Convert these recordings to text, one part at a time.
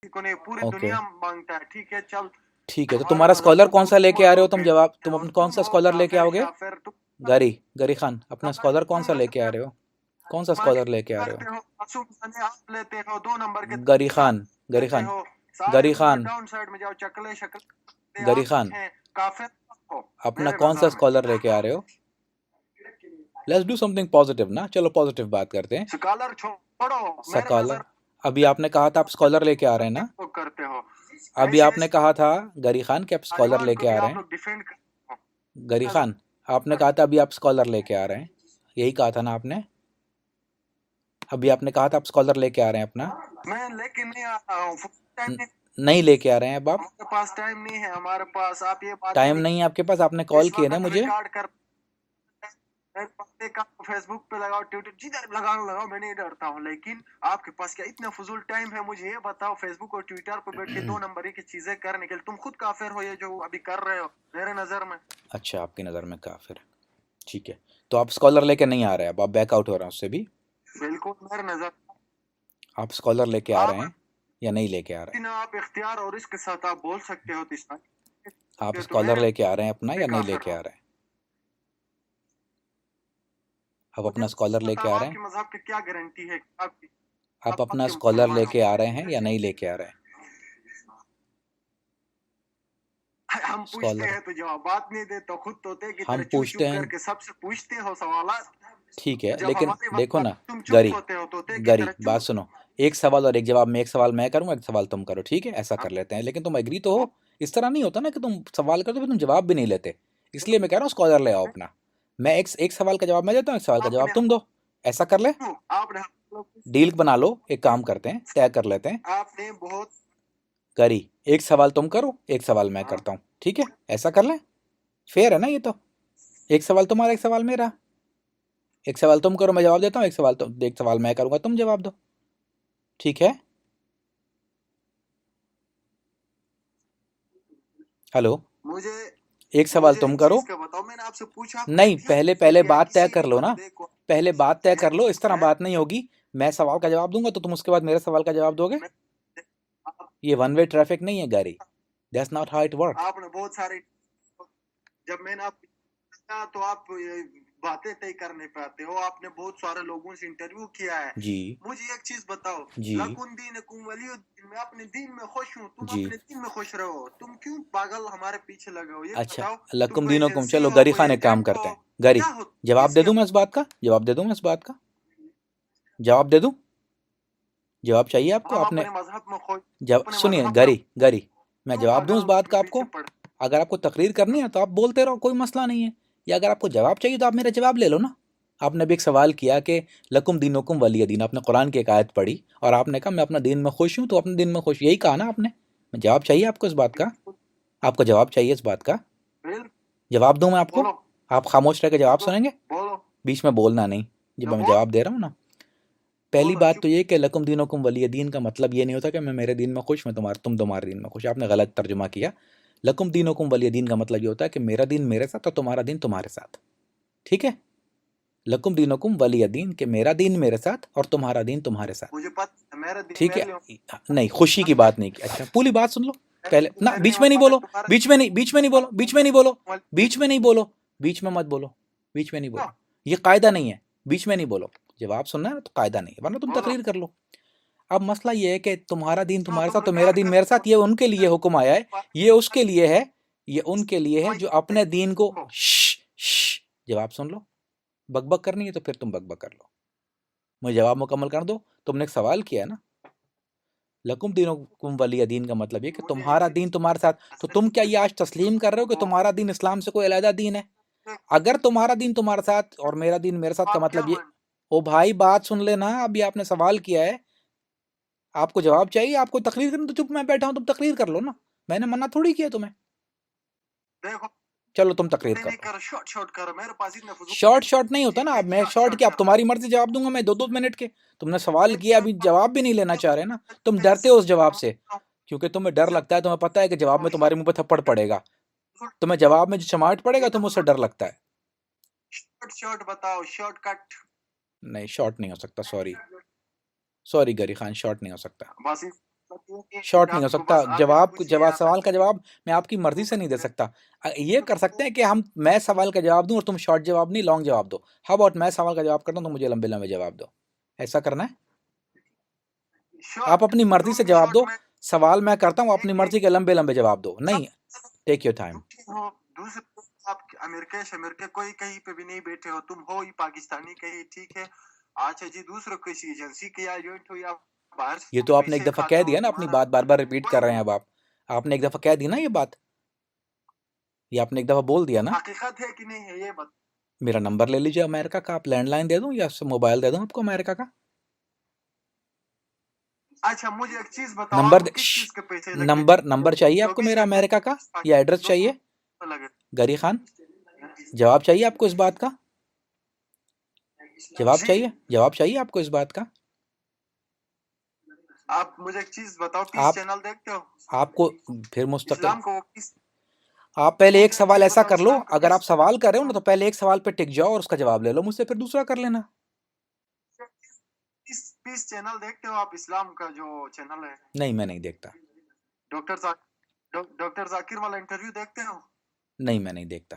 को नहीं, पूरी ओके दुनिया मांगता है। ठीक है चल, ठीक है, तो हमारे तुम्हारा मजहब स्कॉलर को कौन सा लेके आ रहे हो तुम? ओके, जवाब तुम अपना कौन तुम सा हो स्कॉलर लेके काफिर आओगे? शाफिर तुम। गरी गरी खान, अपना स्कॉलर कौन सा तुम लेके आ रहे हो? कौन सा मानी स्कॉलर लेके आ रहे हो? करते हो, मासूम सने आप लेते हो, 2 नंबर के गरी आप खान, गरी लेते खान, हो। सारे गरी ऊपर खान, डाउन साइड में जाओ, चकले शक्ले गरी आप खान, हैं, काफिर हो अपना मेरे कौन सा मजहब में। स्कॉलर लेके आ रहे हो? लेट्स डू समथिंग पॉजिटिव ना, चलो पॉजिटिव बात करते हैं। स्कॉलर छोड़ो, मेरे स्कॉलर, नजर अभी आपने कहा था आप स्कॉलर लेके आ रहे हैं ना? वो करते हो अभी ऐसे आपने ऐसे कहा था गरी खान कि आप स्कॉलर तालिबान को लेके आ भी रहे आप हैं। लोग डिफेंड करते गरी खान, आपने हो। कहा था अभी आप स्कॉलर लेके आ रहे हैं, यही कहा था ना आपने? अभी आपने कहा था आप स्कॉलर लेके आ रहे हैं अपना। मैं लेके नहीं आ रहा हूँ, टाइम न- नहीं, नहीं लेके आ रहे हैं अब आप? हमारे पास टाइम नहीं है, हमारे पास आप ये बातें टाइम नहीं। नहीं है आपके पास? आपने कॉल इस किए ना वक्त मुझे। रिकॉर्ड कर, बातें का फेसबुक पे लगाओ, ट्विटर जिधर लगाओ लगाओ, मैं नहीं डरता हूँ। लेकिन आपके पास क्या इतना फजूल टाइम है? मुझे ये बताओ, फेसबुक और ट्विटर पे बैठ के 2 नंबरी की चीजें करने के लिए तुम खुद काफिर हो, ये जो अभी कर रहे हो मेरे नजर में। अच्छा, आपकी नज़र में काफिर है, ठीक है। तो आप स्कॉलर लेके नहीं आ रहे हैं अब, आप बैकआउट हो रहे हैं उससे भी? बिल्कुल मेरे नजर। आप स्कॉलर लेके आ रहे आप हैं या नहीं लेके आ रहे हैं? ना, आप इख्तियार और इसके साथ आप बोल सकते हो तिस्ता आप कि स्कॉलर तुम्हें लेके आ रहे हैं अपना भी या नहीं काफिर लेके हो। आ रहे हैं? आप मुझे अपना स्कॉलर लेके बताओ आ रहे हैं? आपके मजहब की क्या गारंटी है कि आप आप अपना पक्के स्कॉलर मुसलमान हो। लेके आ रहे हैं या नहीं लेके आ रहे हैं? हम पूछते स्कॉलर, हैं तो जवाब बात नहीं दे, तो खुद तोते की हम तरह चू चू पूछते हैं, करके सबसे पूछते हो सवाल। ठीक है, जब लेकिन हमारी देखो बात ना, तुम चुप गरी, होते हो, तोते की गरी तरह बात चुप। सुनो। एक सवाल और एक जवाब में, एक सवाल मैं करूंगा, एक सवाल तुम करो, ठीक है? ऐसा कर लेते हैं, लेकिन तुम एग्री तो हो? इस तरह नहीं होता ना कि तुम सवाल करते हो फिर तुम जवाब भी नहीं लेते। इसलिए मैं कह रहा हूँ स्कॉलर ले आओ अपना। मैं एक एक सवाल का जवाब मैं देता हूँ, एक सवाल का जवाब आपने तुम दो। ऐसा कर ले, आपने डील बना लो, एक काम करते हैं, तय कर लेते हैं। आपने बहुत गरी, एक सवाल तुम करो, एक सवाल मैं करता हूँ, ठीक है? ऐसा कर लें, फेयर है ना ये तो? एक सवाल तुम्हारा, एक सवाल मेरा। एक सवाल तुम करो, मैं जवाब देता हूँ, एक सवाल मैं करूंगा, तुम जवाब दो, ठीक है? हेलो, मुझे एक सवाल मुझे तुम एक करो। चीज का बताओ, मैंने आपसे पूछा, आपने नहीं, ध्यान पहले नहीं पहले दिया बात तय किसी कर भी लो ना। बंदे को। पहले बात तय कर लो, इस तरह मैं बात नहीं होगी। मैं सवाल का जवाब दूंगा तो तुम उसके बाद मेरे सवाल का जवाब दोगे। मैं आप, ये वन वे ट्रैफिक नहीं है Gary, that's not how it work. आपने बहुत सारे, जब मैंने आप पूछा तो आप ये बातें तय कर नहीं पाते हो। आपने बहुत सारे लोगों से इंटरव्यू किया है। जी मुझे एक चीज बताओ, जी लकुन दीनकुम वलियुद्दीन, मैं अपने दीन में खुश हूँ, तुम जी। अपने दीन में खुश रहो, तुम क्यों पागल हमारे पीछे लगे हो? ये अच्छा, बताओ, तुम लकुम कोई दीनकुम, एजेंसी चलो हो, गरी कोई खान एक काम एजेंट करते हो, हैं। गरी, क्या हो, जवाब किस दे क्या? दूं मैं इस बात का? जवाब दे दूं मैं इस बात का? जवाब दे दूं? जवाब चाहिए आपको? हम आपने अपने मजहब में खुश, जब अपने सुनिए मजहब में गरी, गरी, मैं क्यों जवाब दूं इस पागल बात के का पीछे आपको? पड़े? अगर आपको तकरीर करनी है तो आप बोलते रहो, कोई मसला नहीं है। या अगर आपको जवाब चाहिए तो आप मेरा जवाब ले लो ना। आपने भी एक सवाल किया कि लकुम दीनुकुम वलिय दीन, आपने कुरान की एक आयत पढ़ी और आपने कहा मैं अपना दीन में खुश हूँ, तो अपने दीन में खुश, यही कहा ना आपने? मैं जवाब चाहिए आपको इस बात का? आपको जवाब चाहिए इस बात का? फिर जवाब दूं मैं आपको? बोलो, आप खामोश रह के जवाब बोलो, सुनेंगे? बोलो, बीच में बोलना नहीं जब जब मैं बोल जवाब दे रहा हूँ ना। पहली बोलो बात चुप। तो ये कि लकुम दीनुकुम वलिय दीन का मतलब ये नहीं होता कि मैं मेरे दीन में खुश, मैं तुम तुम्हारे दीन में खुश। आपने गलत तर्जुमा किया। लकुम दीनुकुम वलिय दीन का मतलब ये होता है कि मेरा दीन मेरे साथ और तुम्हारा दीन तुम्हारे साथ, ठीक है? लकुम दीनुकुम वलिय दीन, कि मेरा दीन मेरे साथ और तुम्हारा दीन तुम्हारे साथ, मुझे पता है, मेरा दिन ठीक मेरे है? लिए नहीं, खुशी की बात नहीं की। अच्छा, पूरी बात सुन लो पहले ना, गुजरने बीच में नहीं वाला है, बोलो, तुम्हारा बीच में नहीं, बीच में नहीं बोलो, बीच में नहीं बोलो, दिन बीच में नहीं बोलो, बीच में मत बोलो, बीच में नहीं बोलो। ये कायदा नहीं है, बीच में नहीं बोलो। जवाब सुनना है ना तो कायदा नहीं है, वरना तुम बोलो। तकरीर कर लो। अब मसला ये है कि तुम्हारा दीन नो, तुम्हारे तुम साथ तो मेरा रिकॉर्ड दीन कर मेरे लो। साथ, ये उनके लिए हुक्म आया है, ये उसके लिए है, ये उनके लिए है जो अपने दीन को जवाब सुन लो। बकबक करनी है तो फिर तुम बकबक कर लो, मुझे जवाब मुकम्मल कर दो। तुमने एक सवाल किया है ना, लकुम दीनुकुम वलिय दीन का मतलब ये कि मुझे तुम्हारा दीन तुम्हारे साथ। तो तुम क्या ये आज तस्लीम कर रहे हो कि तुम्हारा दीन इस्लाम से कोई अलहदा दीन है? अगर तुम्हारा दीन तुम्हारे साथ और मेरा दीन मेरे साथ का आप क्या मतलब ये, मान, ओ भाई बात सुन लेना, अभी आपने सवाल किया है, आपको जवाब चाहिए, आपको तकरीर करनी तो चुप मैं बैठा हूं, तुम तकरीर कर लो ना, मैंने मना थोड़ी किया तुम्हें। देखो, चलो तुम तकरीर कर नहीं लो। करो, शॉर्ट शॉर्ट करो, मेरे पास इतने फजूल। शॉर्ट शॉर्ट नहीं होता ना, ठीक है, अब मैं शॉर्ट शॉर्ट शॉर्ट क्या, अब करो। तुम्हारी मर्जी, जवाब दूंगा मैं 2-2 मिनट के। तुमने सवाल एक किया, एक अभी बात जवाब भी नहीं लेना चाह रहे ना। तुम मैं डरते हो उस जवाब से, क्योंकि तुम्हें डर सिर्फ लगता है, तुम्हें पता है कि जवाब में तुम्हारे मुंह पे थप्पड़ पड़ेगा। तुम्हें जवाब में जो चमाट पड़ेगा इतना तुम्हें उससे फजूल, डर लगता है। शॉर्ट शॉर्ट बताओ, शॉर्टकट। नहीं, शॉर्ट नहीं हो सकता, सॉरी, सॉरी गरी खान, शॉर्ट नहीं हो सकता। बस शॉर्ट नहीं हो आपको सकता। बस आगे जवाब पूछिए जवाब आप सवाल का जवाब मैं आपकी मर्जी से नहीं दे सकता। ये कर सकते हैं कि मैं सवाल का जवाब दूं और तुम शॉर्ट जवाब नहीं लॉन्ग जवाब दो। हाउ अबाउट मैं सवाल का जवाब करता हूं, तुम मुझे लंबे लंबे जवाब दो। ऐसा करना है? आप शॉर्ट, अपनी मर्जी से तुम भी जवाब शॉर्ट दो। में सवाल मैं करता हूँ, अपनी एक एक मर्जी के लंबे लंबे जवाब दो। सब नहीं, टेक योर टाइम। दुखी हो, दूसरे आप अमेरिका शमेरिका कोई कहीं पे भी नहीं बैठे हो, तुम हो ही पाकिस्तानी कहीं, ठीक है। अच्छा जी, दूसरों किसी एजेंसी के या जॉइंट हो या बाहर ये से तो आपने एक पैसे दफा कह खाते हो, दिया ना, अपनी तुम्हारा बात बार बार रिपीट कोई कर रहे हैं अब आप। आपने एक दफा कह दी ना ये बात, ये आपने एक दफा बोल दिया ना। हकीकत है कि नहीं है ये बता। मेरा नंबर ले लीजिए अमेरिका का, आप लैंडलाइन दे दूं या मोबाइल दे दूं आपको अमेरिका का अच्छा मुझे एक चीज बताओ, नंबर आपको किस चीज के पैसे लगे? नंबर नंबर चाहिए आपको मेरा 24 अमेरिका का, या एड्रेस चाहिए? लगे। गरी खान, जवाब चाहिए आपको इस बात का? जवाब जी चाहिए, जवाब चाहिए आपको इस बात का? आप मुझे एक चीज बताओ, पीस आप चैनल देखते हो? आपको फिर मुस्तकिल, इस्लाम को वो किस, आप पहले एक मुझे एक सवाल चीज ऐसा बताओ, कर लो। इस्लाम को अगर आप किस, सवाल कर रहे हो ना तो पहले एक सवाल पे टिक जाओ और उसका जवाब ले लो मुझसे, फिर दूसरा कर लेना। पीस पीस चैनल देखते हो आप? इस्लाम का जो चैनल है, नहीं, मैं नहीं देखता। डॉक्टर जाकिर वाला इंटरव्यू देखते हो? नहीं, मैं नहीं देखता।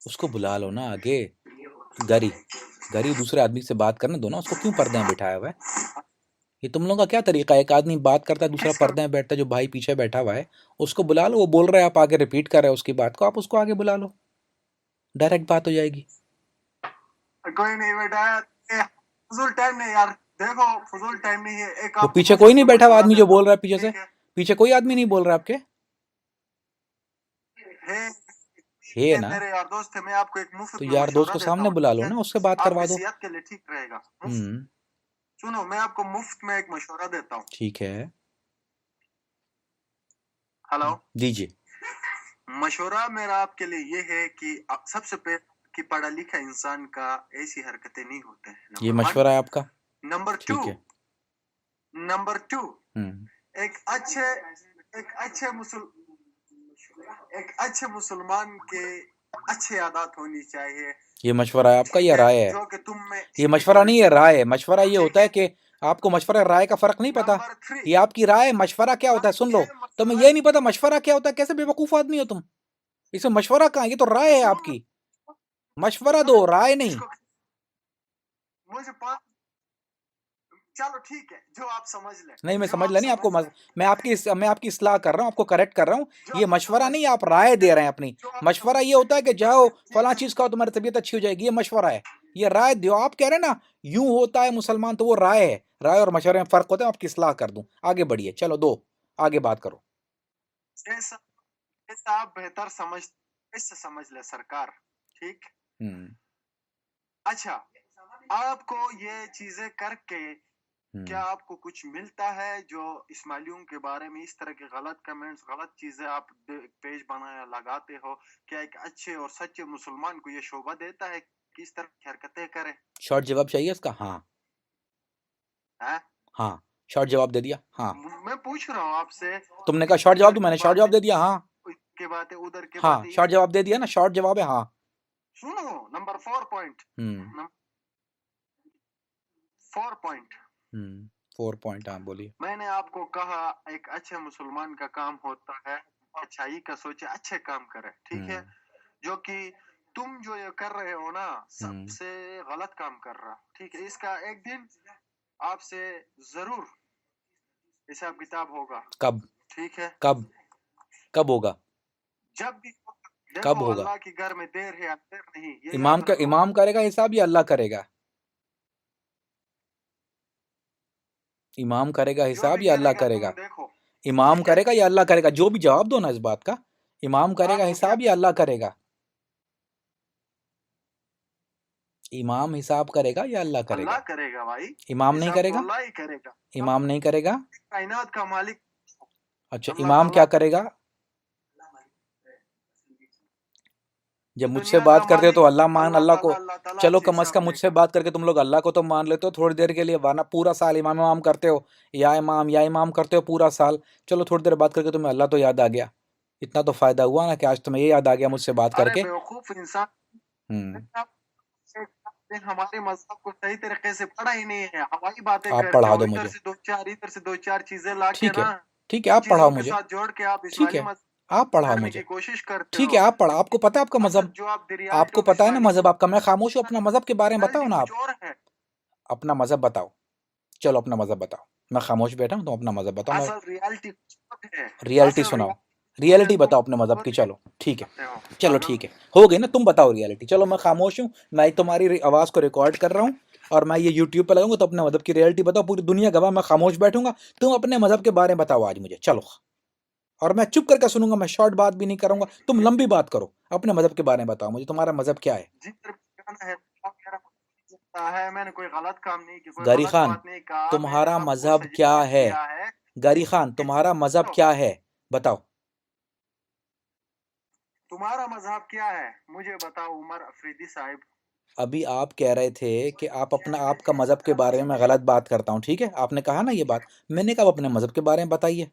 उसको बुला लो ना आगे। गरी, गरी दूसरे आदमी से बात करने दो ना उसको, क्यों पर्दे में बिठाया हुआ है? ये तुम लोगों का क्या तरीका है? एक आदमी बात करता है, दूसरा किसका? पर्दे में बैठता है, जो भाई पीछे बैठा हुआ है उसको बुला लो। वो बोल रहा है, आप आगे रिपीट कर रहे हो उसकी बात को, आप उसको आगे बुला लो, डायरेक्ट बात हो जाएगी। कोई नहीं बेटा, फजूल टाइम नहीं यार, देखो फजूल टाइम नहीं है। एक वो आपको पीछे कोई मुफ्त नहीं में बैठा हुआ मशवरा आदमी जो देता बोल हूँ, रहा है पीछे से? ठीक है? पीछे कोई आदमी नहीं बोल रहा आपके? है, है ये ना? मेरे यार दोस्त है, मैं आपको एक तो मुफ्त में यार दोस्त मशवरा को देता सामने हूँ, बुला ठीक लो है? ना, उससे बात करवा आपकी दो। सेहत के लिए ठीक रहेगा। मुफ्त, हम्म। सुनो मैं आपको मुफ्त में एक मशवरा देता हूँ। ठीक है, हेलो, दीजिए। मशवरा मेरा आपके लिए ये है कि सबसे पहले कि पढ़ा लिखा इंसान का ऐसी हरकतें नहीं होते हैं, ये नंबर वन। मशवरा है आपका? नंबर टू, ठीक है। नंबर टू, हम्म। एक अच्छे एक अच्छे मुसल एक अच्छे मुसलमान के अच्छी आदत होनी चाहिए, ये मशवरा है आपका ठीक या है? राय है? जो कि तुम में ये इसकी मशवरा नहीं है, क्वालिटी हो, राय है। मशवरा ये ठीक होता है है? कि आपको मशवरा राय का फर्क नहीं पता। नंबर थ्री, ये आपकी राय है, मशवरा क्या होता है सुन लो। ये तुम्हें मशवरा, ये नहीं पता मशवरा क्या होता है? कैसे बेवकूफ आदमी हो तुम? इसमें मशवरा कहाँ, ये तो राय है सुन, आपकी। मशवरा दो, राय नहीं। इसको मुझे पास, चलो ठीक है, जो आप समझ ले, नहीं, मैं जो समझ आप लिया नहीं आपको समझ ले, मैं आपकी इस्लाह कर रहा हूँ, आपको करेक्ट कर रहा हूँ। जो ये आप मशवरा समझ, नहीं, आप राय दे रहे हैं अपनी। जो आप मशवरा समझ, ये होता है कि जाओ ठीक फला है? चीज खाओ तुम्हारी तबीयत अच्छी हो जाएगी, ये मशवरा है। ये राय दो, आप कह रहे हैं ना यूं होता है मुसलमान, तो वो राय है। राय और मशवरे में फर्क होता है, आपकी इस्लाह कर दूं। आगे बढ़िए, चलो दो, आगे बात करो। जैसा जैसा आप बेहतर समझ, इससे समझ ले सरकार, ठीक? हम्म। अच्छा, आपको ये चीजें करके क्या हम्म। आपको कुछ मिलता है? जो इस्माइलियों के बारे में इस तरह के गलत कमेंट्स, गलत चीजें आप पेज बनाया लगाते हो, क्या एक अच्छे और सच्चे मुसलमान को ये शोभा देता है कि इस तरह की हरकतें करे? शॉर्ट जवाब चाहिए इसका? हाँ। हैं? हाँ, शॉर्ट जवाब दे दिया हाँ। मैं पूछ रहा हूँ आपसे, तुमने कहा शॉर्ट जवाब इधर दो, की मैंने शॉर्ट बातें जवाब दे दिया हाँ। के बातें, उधर के हाँ, बातें, शॉर्ट जवाब दे दिया ना, शॉर्ट जवाब है हाँ। सुनो नंबर 4 पॉइंट, 4 पॉइंट, 4 पॉइंट, हाँ बोलिए। मैंने आपको कहा एक अच्छे मुसलमान का काम होता है अच्छाई का सोचे, अच्छे काम करे, ठीक है? जो कि तुम जो ये कर रहे हो ना, सबसे गलत काम कर रहा, ठीक है? इसका एक दिन आपसे जरूर हिसाब किताब होगा। कब? ठीक है? कब? कब होगा? जब भी कब देखो, होगा? अल्लाह के घर में देर है या देर नहीं, ये इमाम याद का रखो। इमाम करेगा हिसाब या अल्लाह करेगा? इमाम करेगा जो भी हिसाब या अल्लाह करेगा तुम करेगा? देखो, इमाम ठीक है? करेगा या अल्लाह करेगा? जो भी जवाब दो ना इस बात का। इमाम करेगा आपको क्या, हिसाब या अल्लाह करेगा? इमाम हिसाब करेगा या अल्लाह अल्लाह करेगा? करेगा भाई, इमाम नहीं हिसाब तो करेगा? अल्लाह ही करेगा। इमाम नहीं करेगा? कायनात का मालिक अच्छा, अल्लाह इमाम ताला, क्या करेगा? जब मुझसे दुनिया का बात करते हो तो मालिक अल्लाह को, अल्लाह ताला चलो आपसे कम से हिसाब कम मुझसे लेगा। बात करके तुम लोग अल्लाह को तो मान लेते हो थोड़ी देर के लिए, वरना पूरा साल इमाम इमाम करते हो, या इमाम करते हो पूरा साल। चलो थोड़ी देर बात करके तुम्हें अल्लाह तो याद आ गया, इतना तो फायदा हुआ ना कि आज तुम्हें ये याद आ गया मुझसे बात अरे करके। बेवकूफ इंसान, हम्म। आपने हमारे मजहब को सही तरीके से पढ़ा ही नहीं है, हवाई बातें आप करते पढ़ा हो, दो मुझे। इधर से दो चार चीजें ला के ठीक है, ना, ठीक है, इन आप पढ़ाओ चीजों के मुझे। साथ जोड़ के आप ठीक इस्माइली है, आप मजहब पढ़ाओ करने की मुझे। कोशिश करते ठीक हो। है, आप पढ़ा, आपको पता है आपका अगर मजहब, जो आप द रियलिटी आपको ऑफ पता है ना इस्माइली मजहब आपका। मैं खामोश हूँ, अपना मजहब के बारे में बताओ रियलिटी ना कुछ आप। और है। अपना मजहब बताओ, चलो अपना मजहब बताओ। मैं खामोश बैठा हूँ, तो अपना मजहब बताओ। मैं असल रियलिटी कुछ और है। रियलिटी असल सुनाओ। रियलिटी रियलिटी तुम बताओ अपने मजहब की, चलो ठीक है। करते हो। चलो अगर ठीक है, हो गई ना, तुम बताओ रियलिटी। चलो मैं खामोश हूँ, मैं तुम्हारी आवाज को रिकॉर्ड कर रहा हूँ और मैं ये यूट्यूब पे लगाऊंगा, तो अपने मजहब की रियलिटी बताओ, पूरी दुनिया गवाह, मैं खामोश बैठूंगा। तुम अपने मजहब के बारे में बताओ आज मुझे, चलो। और मैं चुप करके सुनूंगा, मैं शॉर्ट बात भी नहीं करूंगा, तुम लंबी बात करो। अपने मजहब के बारे में बताओ मुझे, तुम्हारा मजहब क्या है। जिक्र करना है तो आप मेरा मजहब सकता है, मैंने कोई गलत काम नहीं किया, कोई गरी गलत खान, बात नहीं कहा, मैंने तुम्हारा आपको मजहब क्या सजेशन है। किया है। गरी खान, तुम्हारा मजहब तो क्या है, बताओ। तुम्हारा मजहब क्या है, मुझे बताओ उमर अफरीदी साहब। अभी आप कह रहे थे कि आप अपना, आपका मजहब के बारे में मैं मुझे गलत बात करता हूँ, ठीक है, आपने कहा ना ये बात। मैंने कहा अपने मजहब के बारे में बताइए।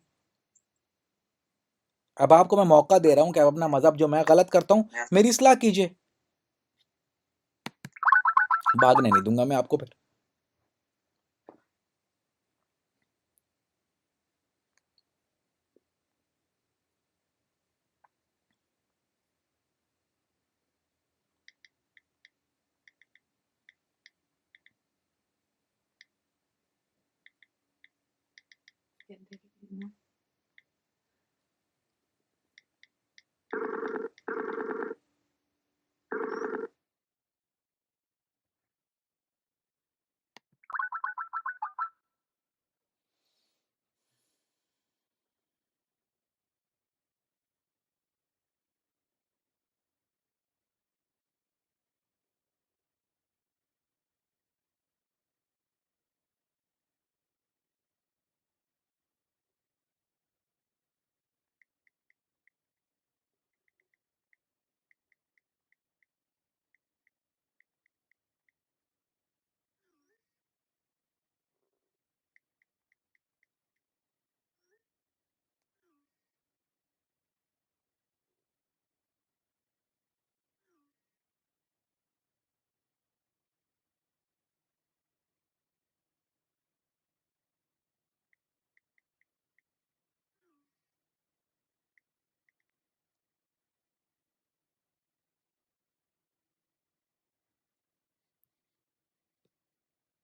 अब आपको मैं मौका दे रहा हूँ कि आप अपना मजहब जो मैं गलत करता हूँ, मेरी इस्लाह कीजिए। भागने नहीं दूंगा मैं आपको फिर।